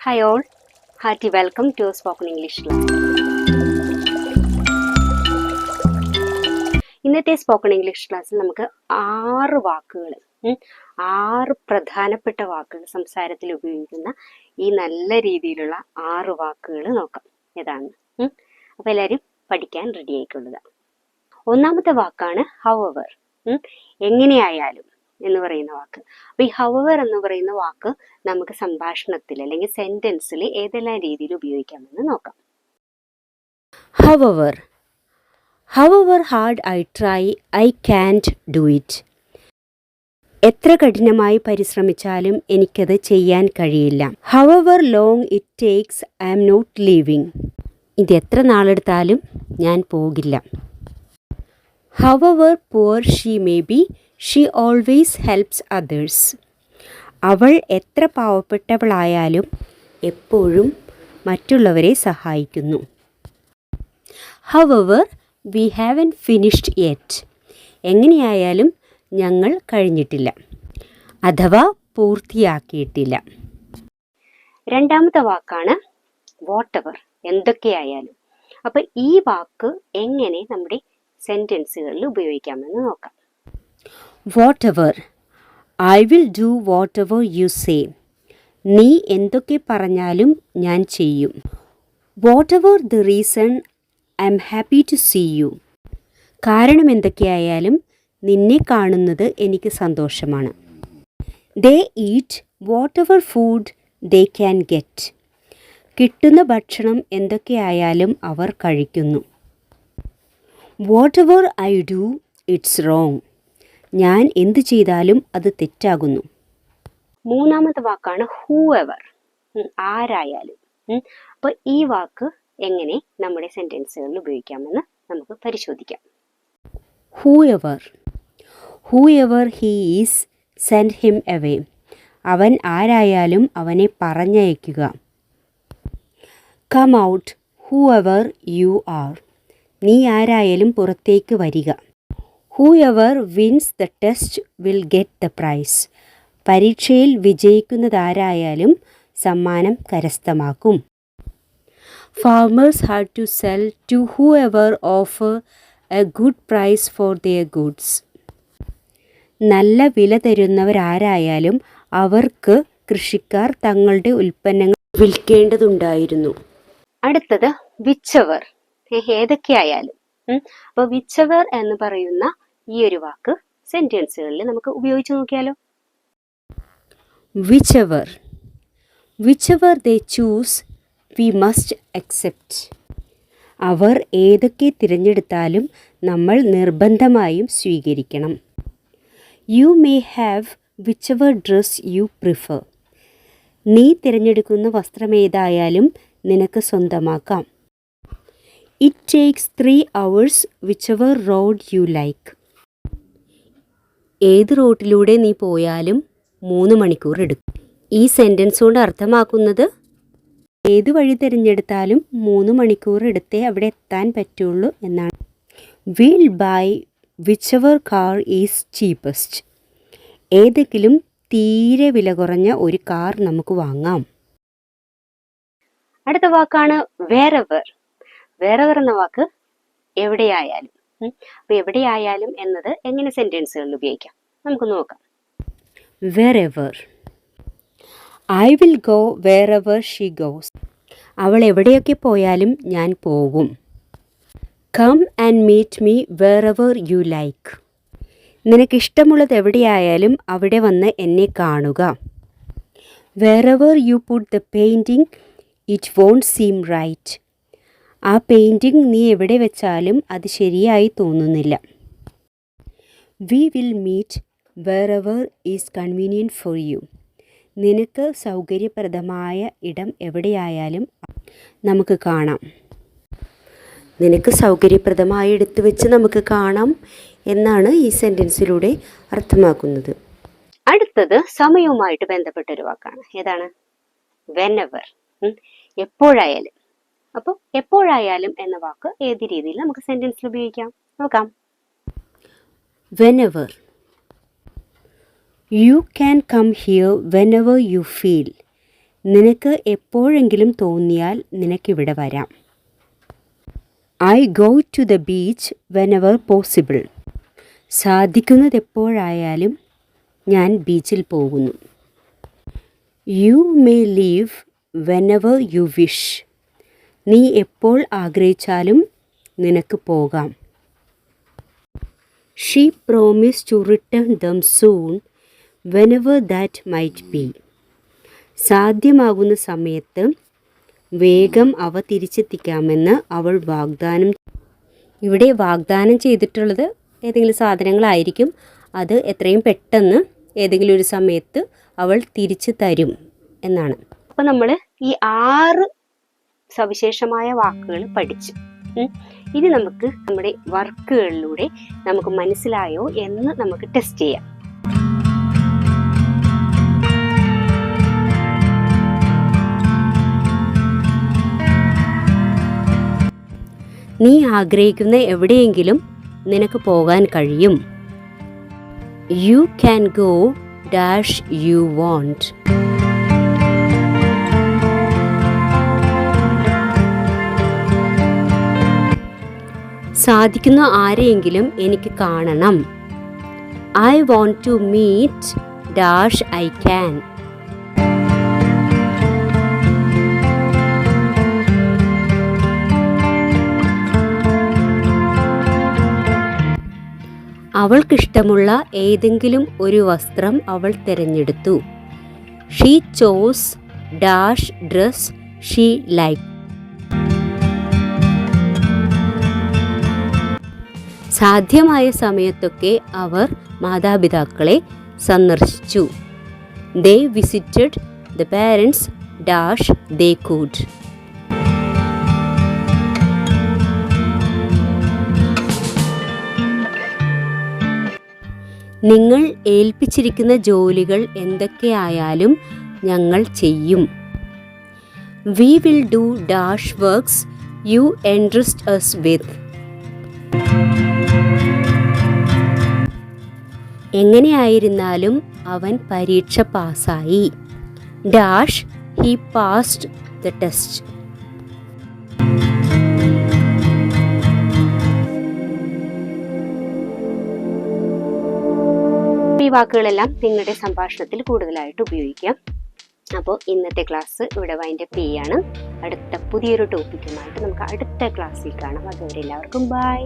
Hi all, hearty welcome to Spoken English class. ഇന്നത്തെ spoken English ക്ലാസ്സിൽ നമുക്ക് 6 വാക്കുകൾ 6 പ്രധാനപ്പെട്ട വാക്കുകൾ സംസാരത്തിൽ ഉപയോഗിക്കുന്ന ഈ നല്ല രീതിയിലുള്ള 6 വാക്കുകൾ നോക്കാം. ഏതാണ്? അപ്പോൾ എല്ലാവരും പഠിക്കാൻ റെഡി ആയിക്കൊള്ളുക. ഒന്നാമത്തെ വാക്കാണ് however. എങ്ങനെയായാലും എന്ന് പറയുന്ന വാക്ക്. അപ്പോൾ ഈ however എന്ന് പറയുന്ന വാക്ക് നമുക്ക് സംഭാഷണത്തിൽ അല്ലെങ്കിൽ സെന്റൻസിൽ ഏതെല്ലാം രീതിയിൽ ഉപയോഗിക്കാമെന്ന് നോക്കാം. However hard I try, I can't do it. എത്ര കഠിനമായി പരിശ്രമിച്ചാലും എനിക്കത് ചെയ്യാൻ കഴിയില്ല. However long it takes, I am not leaving. ഇത് എത്ര നാളെടുത്താലും ഞാൻ പോകില്ല. However poor she may be, she always helps others. അവൾ എത്ര പാവപ്പെട്ടവളായാലും എപ്പോഴും മറ്റുള്ളവരെ സഹായിക്കുന്നു. However, we haven't finished yet. എങ്ങനെയായാലും ഞങ്ങൾ കഴിഞ്ഞിട്ടില്ല അഥവാ പൂർത്തിയാക്കിയിട്ടില്ല. രണ്ടാമത്തെ വാക്കാണ് whatever. എന്തൊക്കെയായാലും. അപ്പോൾ ഈ വാക്ക് എങ്ങനെ നമ്മുടെ സെന്റൻസുകളിൽ ഉപയോഗിക്കാമെന്ന് നോക്കാം. Whatever, I will do whatever you say. നീ എന്തൊക്കെ പറഞ്ഞാലും ഞാൻ ചെയ്യും. Whatever the reason, I am happy to see you. കാരണം എന്തൊക്കെയായാലും നിന്നെ കാണുന്നത് എനിക്ക് സന്തോഷമാണ്. They eat whatever food they can get. കിട്ടുന്ന ഭക്ഷണം എന്തൊക്കെയായാലും അവർ കഴിക്കുന്നു. Whatever I do, it's wrong. ഞാൻ എന്ത് ചെയ്താലും അത് തെറ്റാകുന്നു. മൂന്നാമത്തെ വാക്കാണ് whoever. ആരായാലും. അപ്പോൾ ഈ വാക്ക് എങ്ങനെ നമ്മുടെ സെന്റൻസുകളിൽ ഉപയോഗിക്കാമെന്ന് നമുക്ക് പരിശോധിക്കാം. Whoever he is, send him away. അവൻ ആരായാലും അവനെ പറഞ്ഞയക്കുക. Come out, whoever you are. നീ ആരായാലും പുറത്തേക്ക് വരിക. Whoever wins the test will get the prize. പരീക്ഷയിൽ വിജയിക്കുന്നതാരായാലും സമ്മാനം കരസ്ഥമാക്കും. Farmers had to sell to whoever offer a good price for their goods. നല്ല വില തരുന്നവരാരായാലും അവർക്ക് കൃഷിക്കാർ തങ്ങളുടെ ഉൽപ്പന്നങ്ങൾ വിൽക്കേണ്ടതുണ്ടായിരുന്നു. അടുത്തത് whichever. ഏതൊക്കെയായാലും. അപ്പോൾ whichever എന്ന് പറയുന്ന ഈ ഒരു വാക്ക് സെന്റൻസുകളിൽ നമുക്ക് ഉപയോഗിച്ച് നോക്കിയാലോ. Whichever they choose, we must accept. അവർ ഏതൊക്കെ തിരഞ്ഞെടുത്താലും നമ്മൾ നിർബന്ധമായും സ്വീകരിക്കണം. You may have whichever dress you prefer. നീ തിരഞ്ഞെടുക്കുന്ന വസ്ത്രമേതായാലും നിനക്ക് സ്വന്തമാക്കാം. It takes 3 hours whichever road you like. ഏത് റോട്ടിലൂടെ നീ പോയാലും 3 മണിക്കൂർ എടുക്കും. ഈ സെൻറ്റൻസ് കൊണ്ട് അർത്ഥമാക്കുന്നത് ഏത് വഴി തിരഞ്ഞെടുത്താലും 3 മണിക്കൂർ എടുത്തേ അവിടെ എത്താൻ പറ്റുള്ളൂ എന്നാണ്. We'll buy whichever car is cheapest. ഏതെങ്കിലും തീരെ വില കുറഞ്ഞ ഒരു കാർ നമുക്ക് വാങ്ങാം. അടുത്ത വാക്കാണ് wherever. wherever എന്ന വാക്ക് എവിടെയായാലും. അപ്പോൾ എവിടെയായാലും എന്നത് എങ്ങനെ സെന്റൻസുകളിൽ ഉപയോഗിക്കാം നമുക്ക് നോക്കാം. Wherever, I will go wherever she goes. അവൾ എവിടെയൊക്കെ പോയാലും ഞാൻ പോകും. Come and meet me wherever you like. നിനക്കിഷ്ടമുള്ളത് എവിടെയായാലും അവിടെ വന്ന് എന്നെ കാണുക. Wherever you put the painting, it won't seem right. ആ പെയിൻറ്റിംഗ് നീ എവിടെ വെച്ചാലും അത് ശരിയായി തോന്നുന്നില്ല. We will meet wherever is convenient for you. നിനക്ക് സൗകര്യപ്രദമായ ഇടം എവിടെയായാലും നമുക്ക് കാണാം. നിനക്ക് സൗകര്യപ്രദമായ ഇടത്ത് വെച്ച് നമുക്ക് കാണാം എന്നാണ് ഈ സെൻറ്റൻസിലൂടെ അർത്ഥമാക്കുന്നത്. അടുത്തത് സമയവുമായിട്ട് ബന്ധപ്പെട്ട ഒരു വാക്കാണ്. ഏതാണ്? whenever. എപ്പോഴായാലും. അപ്പോൾ എപ്പോഴായാലും എന്ന വാക്ക് ഏത് രീതിയിൽ നമുക്ക് സെന്റൻസിൽ ഉപയോഗിക്കാം നോക്കാം. Whenever, you can come here whenever you feel. നിനക്ക് എപ്പോഴെങ്കിലും തോന്നിയാൽ നിനക്കിവിടെ വരാം. I go to the beach whenever possible. സാധിക്കുന്നതെപ്പോഴായാലും ഞാൻ ബീച്ചിൽ പോകുന്നു. You may leave whenever you wish. നീ എപ്പോൾ ആഗ്രഹിച്ചാലും നിനക്ക് പോകാം. She promised to return them soon, whenever that might be. സാധ്യമാകുന്ന സമയത്ത് വേഗം അവ തിരിച്ചെത്തിക്കാമെന്ന് അവൾ ഇവിടെ വാഗ്ദാനം ചെയ്തിട്ടുള്ളത് ഏതെങ്കിലും സാധനങ്ങളായിരിക്കും. അത് എത്രയും പെട്ടെന്ന് ഏതെങ്കിലും ഒരു സമയത്ത് അവൾ തിരിച്ചു തരും എന്നാണ്. അപ്പോൾ നമ്മൾ ഈ 6 സവിശേഷമായ വാക്കുകൾ പഠിച്ചു. ഇനി നമുക്ക് നമ്മുടെ വർക്കുകളിലൂടെ നമുക്ക് മനസ്സിലായോ എന്ന് നമുക്ക് ടെസ്റ്റ് ചെയ്യാം. നീ ആഗ്രഹിക്കുന്ന എവിടെയെങ്കിലും നിനക്ക് പോകാൻ കഴിയും. You can go dash you want. സാധിക്കുന്ന ആരെയെങ്കിലും എനിക്ക് കാണണം. I want to meet dash I can. അവൾക്കിഷ്ടമുള്ള ഏതെങ്കിലും ഒരു വസ്ത്രം അവൾ തിരഞ്ഞെടുത്തു. She chose dash dress she liked. സാധ്യമായ സമയത്തൊക്കെ അവർ മാതാപിതാക്കളെ സന്ദർശിച്ചു. They visited the parents dash they could. നിങ്ങൾ ഏൽപ്പിച്ചിരിക്കുന്ന ജോലികൾ എന്തൊക്കെയായാലും ഞങ്ങൾ ചെയ്യും. We will do dash works you entrust us with. എങ്ങനെയായിരുന്നാലും അവൻ പരീക്ഷ പാസ്സായി. Dash he passed the test. ഈ വാക്കുകളെല്ലാം നിങ്ങളുടെ സംഭാഷണത്തിൽ കൂടുതലായിട്ട് ഉപയോഗിക്കാം. അപ്പോൾ ഇന്നത്തെ ക്ലാസ് ഇവിടെ വൈൻഡപ്പ് ചെയ്യാണ്. അടുത്ത പുതിയൊരു ടോപ്പിക്കുമായിട്ട് നമുക്ക് അടുത്ത ക്ലാസ്സിൽ കാണാം. അതുവരെ എല്ലാവർക്കും ബൈ.